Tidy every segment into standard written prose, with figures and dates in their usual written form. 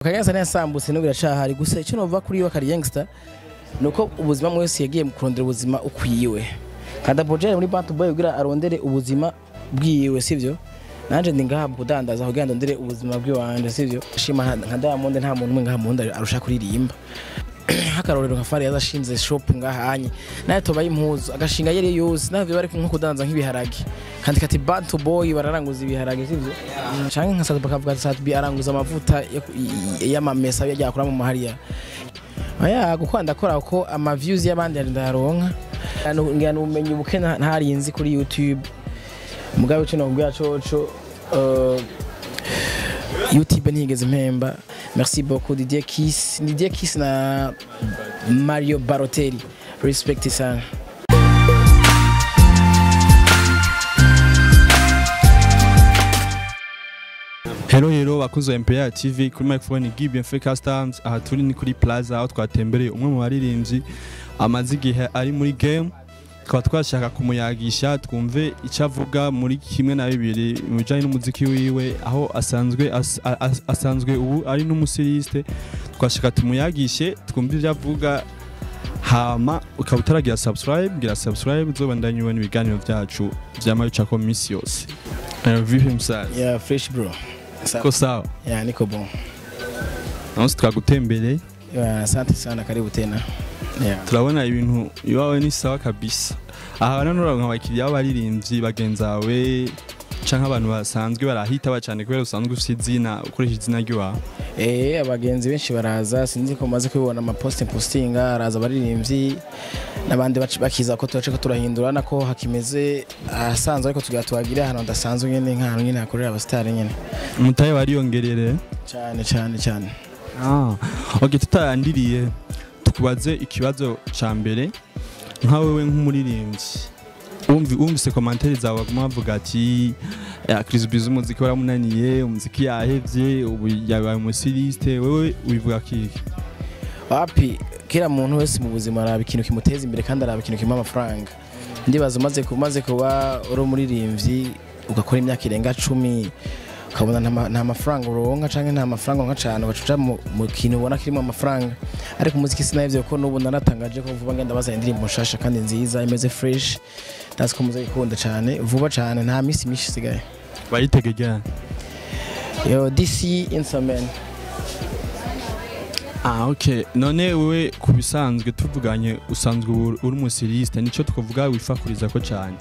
Kagasa n'asambutse no biracahari gusa icyo nova kuri yo kari youngster nuko ubuzima mwese yagiye kurondera ubuzima ukwiyiwe kada project muri Bantu Boy ugira arondere ubuzima bwiyiwe sivyo nanje ndi ngaha kudandaza kugira ndondere ubuzima bw'iwanje sivyo shima nka Diamond nta muntu umwe ngaha mu nda arusha kuririmba hakarorero nkafari yazashinze shop ngahanye naye toba impuzu agashinga yari yose navyo bari nko kudanza nk'ibiharage kandi kati Bantu Boy bararanguza ibiharage sivyo canke nka Sadba kavuga Sadbi aranguza amavuta y'amamesa yajya mu mahariya aya gukunda akora ko ama views y'abandi ndaronka ngana ubumenyi buke ntarinzi kuri YouTube mugabe cyo nubwo coco YouTube ntigeze mpemba. Merci beaucoup Didier Kiss na Mario Barotelli. Respect sana. Hello bakuzo MPA TV kuri microphone Gibien Free Customs aha turi ni kuri Plaza aho twatembereye umwe mu baririmbyi amazi gihe ari muri game kwa twashaka kumuyagisha twumve icavuga muri kimwe na bibiri mu bijanye n'umuziki wiwe aho asanzwe ubu ari n'umusiriste twashaka tumuyagishe twumve ivyavuga hama ukabutaragira subscribe zobandanywe n'ibiganiro byacu vyamaye cako misi yose vipi msa yeah fresh bro ko sawa yeah niko bon nonse twagutembereye yeah asante sana karibu tena. Yeah. Turabona ibintu iwawe ni sawa kabisa. Aha none nk'abakiriya baririmbyi bagenzawe canka abantu basanzwe barahita bacane kubera usanzwe ufite izina ukoresha izina ry'uwa. Abagenzi benshi baraza sinzi ko maze kubibona ama posting araza baririmbyi nabandi bakiza ko turace ko turahindura nako hakimeze asanzwe ariko tugira tuwagira hano ndasanzwe nyene nk'ahantu nyene akorera abastar nyene. Umutaye wariyongerere cyane. Okay tutandiriye tukubaze ikibazo ca mbere nka wewe nk'umuririmbyi umvise commentaire zawe baguma bavuga ati Chris Bizu umuziki waramunaniye umuziki yahevye ubu yabaye umusiriste wewe ubivuga kiki wapi kila muntu wese mu buzima araba ikintu kimuteza imbere kandi araba ikintu kimpa amafaranga ndibaza umaze kuba uri umuririmbyi ugakora imyaka irenga 10 ukabona nta mafaranga uronka canke nta mafaranga nka cyane ugacuca mu kintu ubona kirimo amafaranga ariko umuziki sinayivye ko nubu naratangaje ko vuba ngenda baza indirimbo nshasha kandi nziza imeze fresh that's ko muziki kunda cyane vuba cyane nta misi mishi sigaye bayitegejana yo DC Insamen. Okay none wewe kubisanzwe tuvuganye usanzwe uri umusiriste nico tukuvuga wifakuriza ko cyane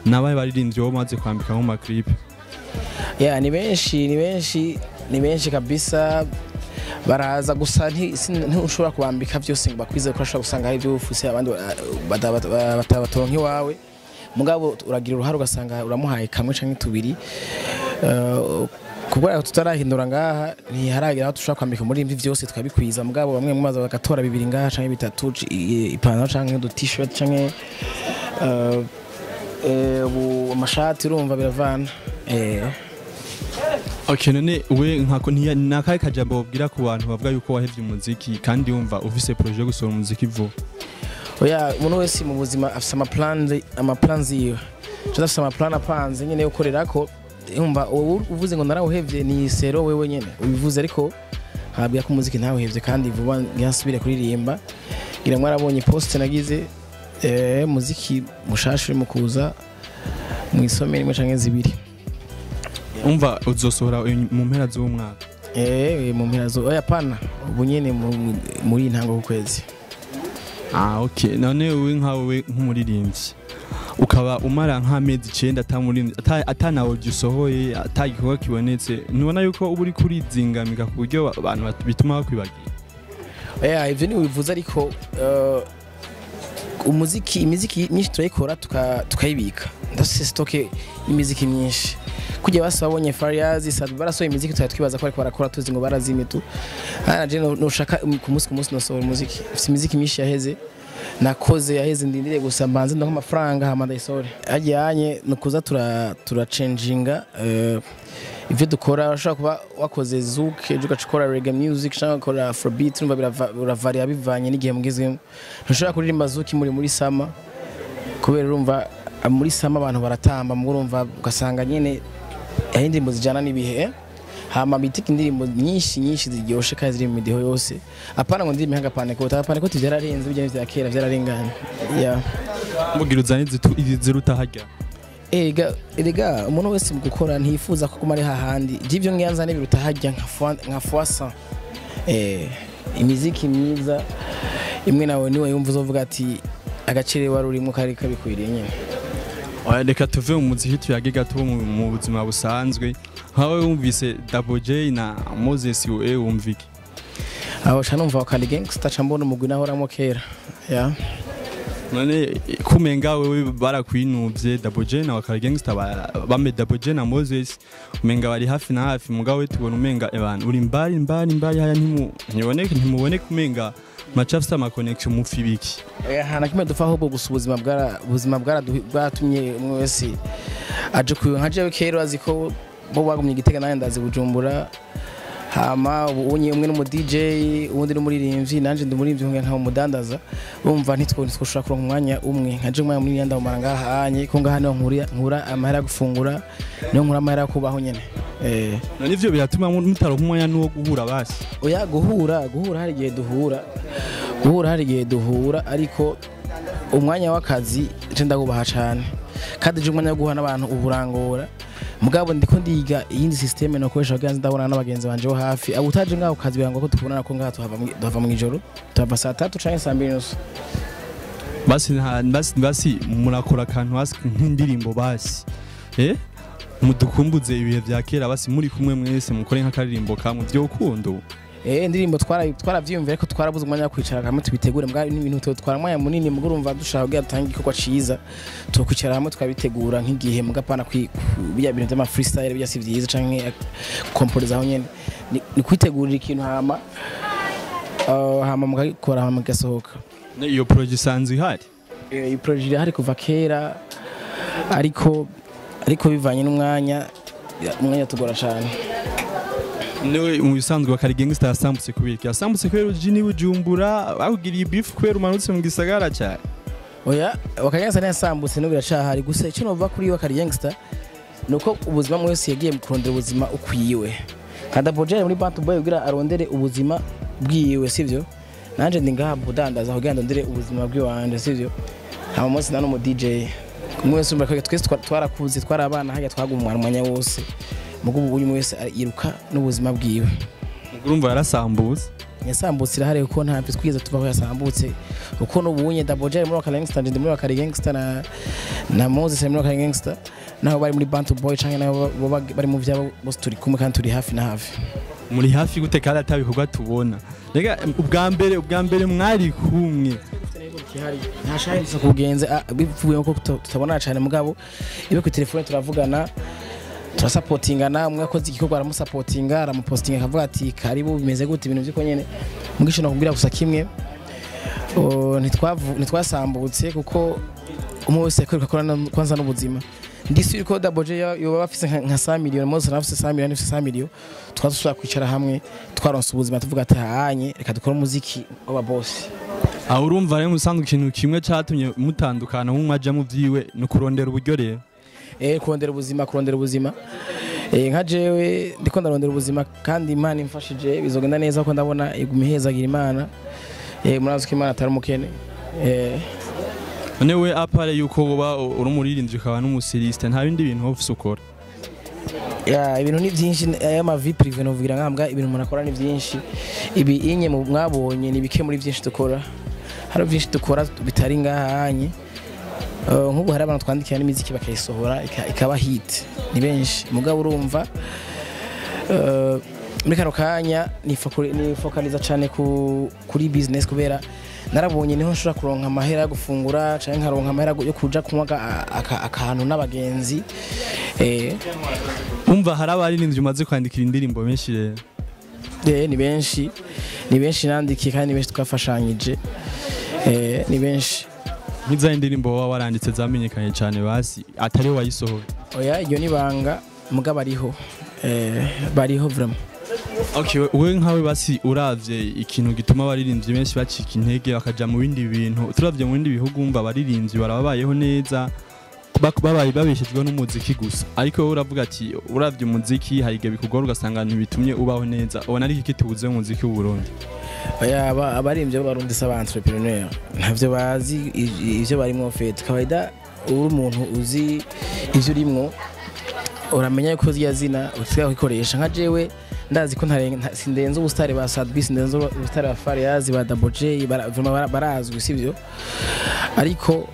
nabaye baririmbye wo maze kwambika mu clip. Yeah ni benshi kabisa baraza gusa ntushobora kubambika byose bakwize ko ashobora gusanga hari byo ufuse abandi batabatonke wawe mugabo uragira uruhare ugasanga uramuhaye kamwe canke tubiri kubera tutarahindura ngaha ni haragira aho tushaka kwambika muri imvi byose tukabikwiza mugabo bamwe mu maza bagatora bibiri ngaha canke bitatu ipantaro canke do t-shirt canke amashati urumva biravana. Okay none we nkako nakaye kajambo babwira ku bantu bavuga yuko wahevye umuziki kandi wumva ufise projet yo gusoma umuziki vuba. Oya umuntu wese mu buzima afise ama plans yiwe afise ama plan apanze nyene yo korerako umva uvuze ngo narawuhevye ni sero wewe nyene ubivuze ariko habya ko umuziki ntawuhevye kandi vuba ngasubire kuririmba ngira mwarabonye post nagize muziki mushashe mu kuza mu isomero imwe canke zibiri umva uzosohora mu mpera z'umwaka mu mpera zo oya pana ubu nyene muri intango kukwezi. Okay none wewe nkawe nk'umuririmbyi ukaba umara nk'amezi 9 atamuririmbyi atanawo gisohoye atagikorwa kibonetse nubona yuko ubu uri kurizingamika ku buryo abantu bituma bakwibagira. Ivyo ni bivuze ariko imiziki myinshi turayikora tukayibika ndase stoke imiziki myinshi kujya basabonye Fariyazi Sadbi barasohoye imiziki twibaza ko ariko barakora tuzi ngo barazimye tu je nushaka ku munsi nosohora umuziki ufite imiziki myinshi yaheze nakoze yaheze ndindire gusa mbanze ndako amafaranga hama ndayisore ajyanye nukuza turachanginga ivyo dukora urashaka kuba wakoze zouk ejo gacikora reggae music cyangwa gukora afrobeat numva biravaria bivanye n'igihe mugezwe ntushaka kuririmba zouk muri sama kubera urumva muri sama abantu baratamba murumva ugasanga nyene indirimbo zijana n'ibihe hama bitika indirimbo nyinshi ziryoshe kandi ziri mu midiho yose apana ngo ndirimbe nka panekoti vyararenze bijya vya kera vyararengana yeah mugira uzane ziruta hajya erega umuntu wese mu gukora ntifuza ko kumari hahandi jivyo ngiyanzane biruta hajya nka foisa imiziki myiza imwe nawe niwe yumva uzovuga ati agaciro warurimo kari kabikwiriye nyine reka tuve mu muziki tuyage gato mu buzima busanzwe nkawe wumvise Double J na Moses wumvike aho numva wakali gangster chambona mugwi nahoramo kera yeah none kumenga wewe barakwinuvye Double J na wakali gangster bame Double J na Moses umenga bari hafi na hafi mugawe tubona umenga abantu uri mbari haya ntimuboneke umenga macafisa ama connection mufibiki hana kimwe dufa ahubwo gusa ubuzima bwaratumye umwe wese aje kuyo nkaje kero aziko bo bagumye Gitega naye ndazi Bujumbura hama ubunye umwe no DJ uwundi no muririmbyi nanje ndi muririmbyi nka umudandaza bumva ntitwoshobora kuronka umwanya umwe nkaje umwanya muri yanda umara ngahanye ko ngahane nkura amahera gufungura no nkura amahera kubaho nyene none ivyo biratuma mutaronka umwanya no guhura basi oya guhura hari igihe duhura ariko umwanya w'akazi ndagubaha cyane kandi je umwanya wo guhana abantu uburangora mugabo ndiko ndiga iyindi systeme nakoresha baganze ndabona n'abagenzi banje bo hafi abutaje ngaho kazi birango ko tukubona ko ngaho tuhava mu ijoro tuhava saa 3 canke saa 2:30 basi murakora kantu hasi nk'indirimbo basi mudukumbuze ibihe vya kera basi muri kumwe mwese mukore nk'akaririmbo kamwe byo ukundo indirimbo twaravyiyumvira ko twarabuze umwanya wo kwicara hamwe tubitegure mbwa n'ibintu twara mwanya munini mugurumva dushaka kugira tangi ko ciza tukwicara hamwe tukabitegura nk'igihe mugapana bijya bintu by'ama freestyle bijya si vyiza canke compose aho nyene ni kwitegurira ikintu hama mugakora hama mugasohoka iyo project sanzwe ihari iyo project ihari kuva kera ariko bivanye n'umwanya tugora cyane niwe mu bisanzwe wakali gangster yasambutse kubera ujini Bujumbura bakugiriye beef kubera umanutse mu gisagara cyane oya wakali gangster yasambutse no biracahari gusa icyo nova kuri wakali gangster nuko ubuzima mwese yagiye kurondera ubuzima ukwiyiwe kandi Double muri Bantu Boy ugira arondere ubuzima bwiyiwe sivyo nanje ndi ngaha kudandaza kugira ndondere ubuzima bwiwanje sivyo hama Mose na no mu DJ mwese umurako twese twarakuze twarabana hajya twagumwa umwanya wose mugo ubu wese yiruka n'ubuzima bwiwe urumva yasambutse irahare uko nta mpi twiza tuva ko yasambutse uko n'ubunye Double muri wakali gangster ndi muri wakali gangster na Moses muri wakali gangster naho bari muri Bantu Boy canke naho bari mu vyabo bose turi kumwe kandi turi hafi na hafi muri hafi gute kandi atabikorwa tubona rega ubwa mbere mwari kumwe ntashahindutse kugenza bivuye ko tutabona cyane mugabo ibe ku telefone turavugana turasupportingana umwe yakoze igikorwa aramusupportinga aramupostinga akavuga ati karibu bimeze gute ibintu byiko nyene mugisho no kugira gusa kimwe ntitwasambutse kuko umwe wese yakora kwanza n'ubuzima ndisi ko Double yoba bafise nka 100 million Mose nafise 100 million nafise 100 million twazusubira kwicara hamwe twaronse ubuzima tuvuga ati hanye reka dukora umuziki w'aba boss aho urumva rero musanzwe ikintu kimwe cyatumye mutandukana nk'umwaje mu vyiwe no kurondera uburyo rero kurondera ubuzima nka jewe ndiko ndarondera ubuzima kandi Imana imfashije bizogenda neza ko ndabona igumihezagira Imana murazi ko Imana atari umukene none we apare yuko uba uri umuririmbyi ukaba n'umusiliste nta bindi bintu wofise ukora ibintu ni byinshi aya ma vie privé no vugira nkambwa ibintu umuntu akora ni byinshi ibi inye mwabonye ni bike muri byinshi dukora hari byinshi dukora bitari ngahanye nk'ubu hari abantu twandikira n'imiziki bakayisohora ikaba hit ni benshi mugabo urumva muri kano kanya ni focaliza cyane kuri business kubera narabonye niho nshobora kuronka amahera yo gufungura cyangwa nkaronka amahera yo kuja kunywa akantu n'abagenzi umva hari abaririmbyi umaze kwandikira indirimbo benshi rero ni benshi nandikiye kandi ni benshi twafashanyije ni benshi nk'iza indirimbo waba waranditse zamenyekanye cyane basi atari wayisohoye oya iyo ni banga mugabo bariho vraiment okay we nkawe basi uravye ikintu gituma abaririmbyi benshi bacika intege bakaja mu bindi bintu turavye mu bindi bihugu umva abaririmbyi barababayeho neza babaye babeshejwe n'umuziki gusa ariko wowe uravuga ati uravye umuziki harige bikugora ugasanga ntibitumye ubaho neza ubona ari iki tubuze mu muziki w'u Burundi abarimvye b'abarundi s'aba entrepreneur ntavyo bazi ivyo barimwo fete kawaida uri umuntu uzi ivyo urimwo uramenya yuko ziya zina usigaye kwikoresha nka jewe ndazi ko sindenze ubustare ba Sadbi sindenze ubustare ba Fariyazi ba Double J barazwi sivyo ariko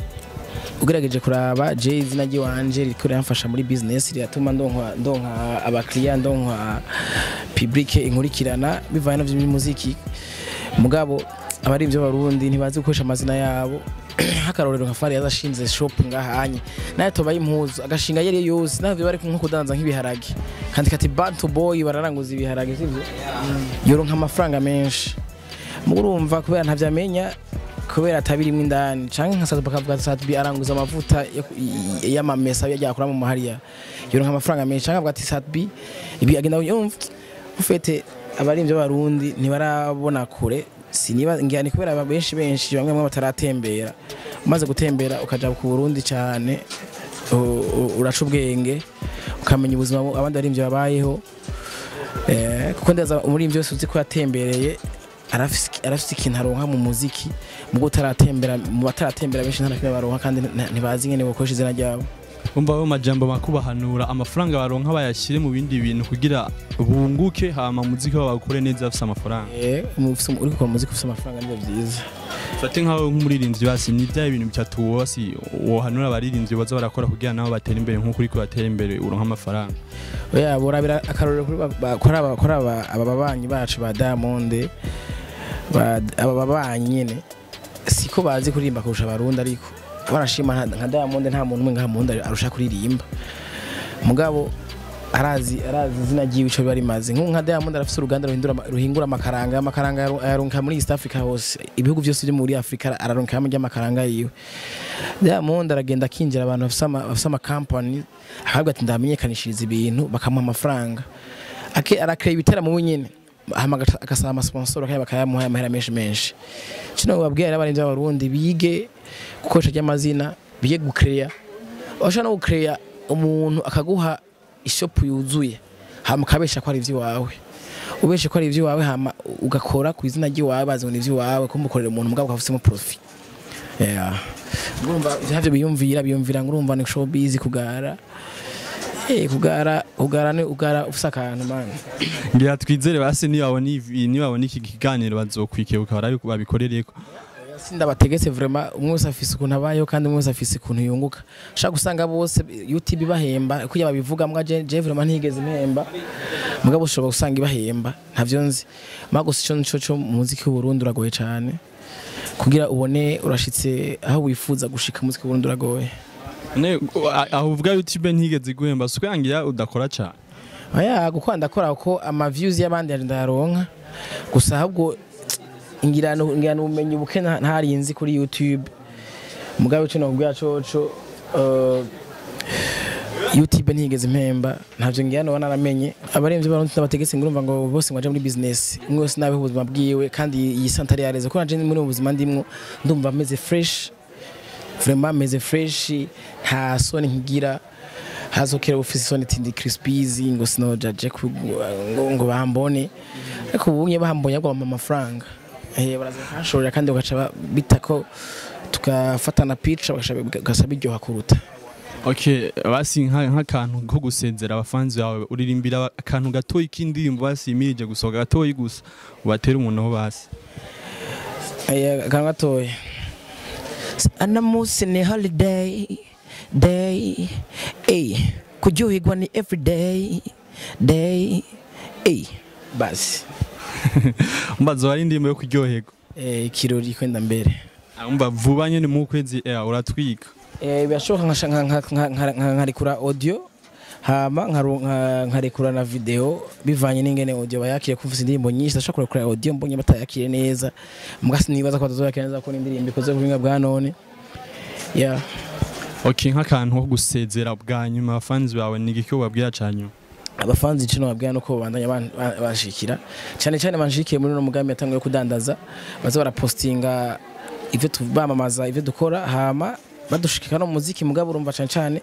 ugerageje kuraba J izina ry'iwanje riko riramfasha muri business riratuma ndonka abakiriya ndonka public inkurikirana bivanye no by'umuziki mugabo abari ivyo barundi ntibazi gukoresha amazina yabo hakarorero nka Fariyazi ashinze shop ngahanye naye tobaye impuzu agashinga yari yose navyo bari nko kudandaza nk'ibiharage kandi kati Bantu Boy bararanguza ibiharage sivyo yoronka amafaranga menshi murumva kubera ntavyamenya kubera atabirimwe indani canke nka bakavuga Sadbi aranguza amavuta y'amamesa yakura mu mahariya yoronka amafaranga menshi canke avuga ati Sadbi ibi agenda yumva ufete abarimvye barundi ntibarabona kure siniba ngiyani kubera benshi bamwe bataratembera umaze gutembera ukaja ku Burundi cyane uraca ubwenge ukamenya ubuzima abandi barimvye babayeho kuko ndaza umurimvye wese uzi ko yatembereye arafise ikintu aronka mu muziki mu gutaratembera mu bataratembera benshi ntarakire baronka kandi ntibazi ngene bokoresha izina ryabo umva we majambo makubahanura amafaranga baronka bayashire mu bindi bintu kugira bunguke hama muziki wabo bakore neza afise amafaranga uri gukora muziki ufise amafaranga nibyo byiza fate nkaho nk'umuririmbyi basi ni bya ibintu bitatu wose wohanura abaririmbyi baza barakora kugira nabo batera imbere nk'uko uri kubatera imbere uronka amafaranga oya borabira akarorero kuri bakora aba babanyi bacu ba Diamond aba babanyi nyene siko bazi kuririmba kurusha abarundi ariko barashima nka Diamond nta muntu umwe nka Diamond arusha kuririmba mugabo arazi izina ry'ibico bari maze nka Diamond arafise uruganda ruhingura amakaranga yaronka muri East Africa hose ibihugu byose byo muri Africa araronka mu ry'amakaranga yiwe Diamond aragenda kinjira abantu bafise ama company ahabwa ati ndamenyekanishiriza ibintu bakamuha amafaranga arakira ibiteramo nyine agasaba ama sponsor bakayamuha amahera menshi kino babwira abarinzi b'abarundi bige gukoresha ry'amazina bige gucreate no gucreate umuntu akaguha ishopu yuzuye hama kabesha ko ari ivy'iwawe ubeshe ko ari ivy'iwawe hama ugakora ku izina ry'iwawe bazi ngo ni ivy'iwawe ko mukorera umuntu mugabo kafusemo profit ngurumva ivyo biyumvira ngurumva ni showbiz kugara ugara ufisa akantu man ngira twizere basi nibabona iki kiganiro bazokwikebuka babikorereko sinda bategetse vraiment umwe wese afise ukuntu abayeho kandi umwe wese afise ukuntu yunguka shaka gusanga bose YouTube bahemba kuya babivuga mwa je vraiment ntigeze impemba mugabo ushobora gusanga ibahemba ntavyo nzi mago cyo muziki w'u Burundi uragoye cyane kugira ubone urashitse aho wifuza gushika muziki w'u Burundi uragoye aho uvuga YouTube ntigeze guhemba suko yangira udakora cyane aya gukunda akora ko ama views y'abandi ndaronka gusa ahubwo ingirano ubumenyi buke ntarinzi kuri YouTube mugabo cyo nubwo coco YouTube ntigeze impemba ntavyo ngiyano naramenye abaremvye baronse n'abategetse ngurumva ngo bose ngwaje muri business umwe wese nabe ubuzima bwiwe kandi iyi santari yareze ko nanje muri ubuzima ndimwo ndumva meze fresh vraiment meze fresh nta soni nkigira hazokera office soni tindi crispies ngo sinojaje ngo bambone ariko ubunye bahambonye ngo amafaranga barazashorera kandi ugaca bitako tugafatana picture ugasaba iryo hakuruta okay basi nk'akantu ko gusezera abafanzi bawe uririmbira akantu gato ik'indirimbo basimirije gusoga gato gusa ubatera umuntu ho basi akantu gatoya ana musi ni holiday day kujuhigwa ni everyday day basi mbazo ari ndimo yo kuryohego kirori kwenda mbere umba vuba nyene mu kwezi uratwika birashoboka nkarikura audio hama nkarekura na video bivanye n'ingene audio bayakire kuvuza indirimbo nyinshi ndashaka kurekura audio mbonye batayakire neza mugasi nibaza ko atazoyakire neza ko indirimbo ikoze kubinga bwa none okay nk'akantu ko gusezera bwa nyuma abafanzi bawe ni iki babwira canyu abafanzi cino babwira no ko bandanya bashikira cyane banjikiye muri no mugambi yatangiye kudandaza baza barapostinga ivyo tubamamaza ivyo dukora hama badushikika no muziki mugabo urumva cyane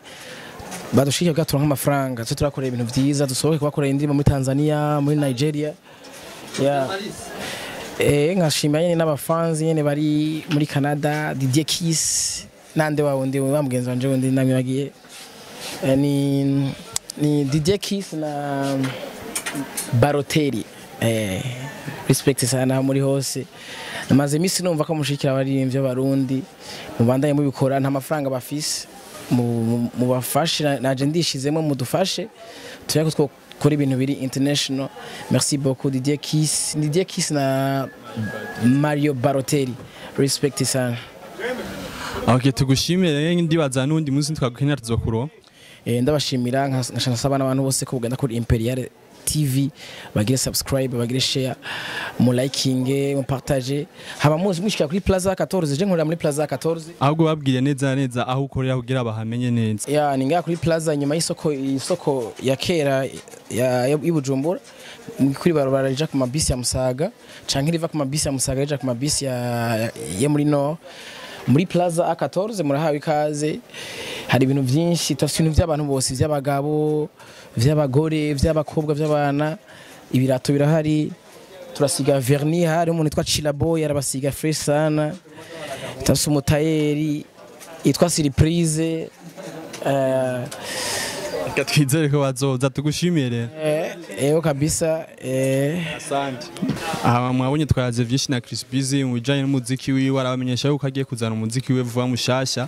badushikika bwaturonka amafaranga cyo turakorera ibintu byiza dusohoke kubakorera indirimbo muri Tanzania muri Nigeria nkashimira nyene n'abafanzi nyene bari muri Canada Didier Kiss nande wawundi bamugenzi wanje wundi namwe bagiye ni Didier Kiss na Baroteri respect sana muri hose namaze imisi numva ko mushikira abaririmbyi b'abarundi mubandanye mubikora nta mafaranga bafise mu bafashe naje ndishizemo mudufashe turako twokora ibintu biri international merci beaucoup Didier Kiss na Mario Baroteri respect sana. Okay, tugushimire ndibaza nundi munsi twagukenera tuzokuro ndabashimira nkashaka saba n'abantu bose ko bugenda kuri Imperial TV bagire subscribe bagire share mu liking mu partage haba muzi mwishika kuri Plaza 14 je nkorera muri Plaza 14 ahubwo babwire neza aho ukorera kugira bahamenye neza ninga kuri Plaza nyuma y'isoko ya kera ya Bujumbura kuri barabara rija ku mabisi ya Musaga canke riva ku mabisi ya Musaga rija ku mabisi ya muri no muri Plaza A14 murahawe ikaze hari ibintu byinshi tafite ibintu by'abantu bose by'abagabo vy'abagore vy'abakobwa vy'abana ibirato birahari turasiga vernis hari umuntu yitwa Chilaboy arabasiga fresh sana tafite umutayeri yitwa surprise twizere ko bazoza tugushimire kabisa asante mwabonye twaze vyinshi na Chris Busy mu bijanye n'umuziki wiwe arabamenyesha yuko agiye kuzana umuziki wiwe vuba mushasha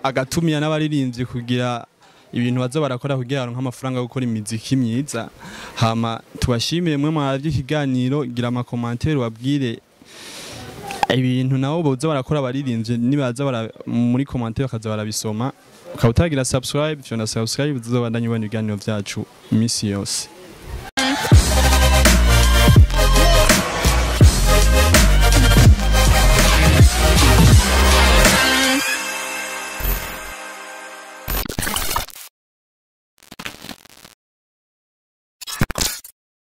agatumira n'abaririmbyi kugira ibintu baza barakora kugira ngo amafaranga yo gukora imiziki myiza hama tubashimire mwe mwavye ikiganiro gira ama commentaire wabwire ibintu nabo boza barakora abaririmbyi nibaza muri commentaire bakaza barabisoma ukaba utagira subscribe cyona subscribe uzobandanye ubona ibiganiro byacu imisi yose.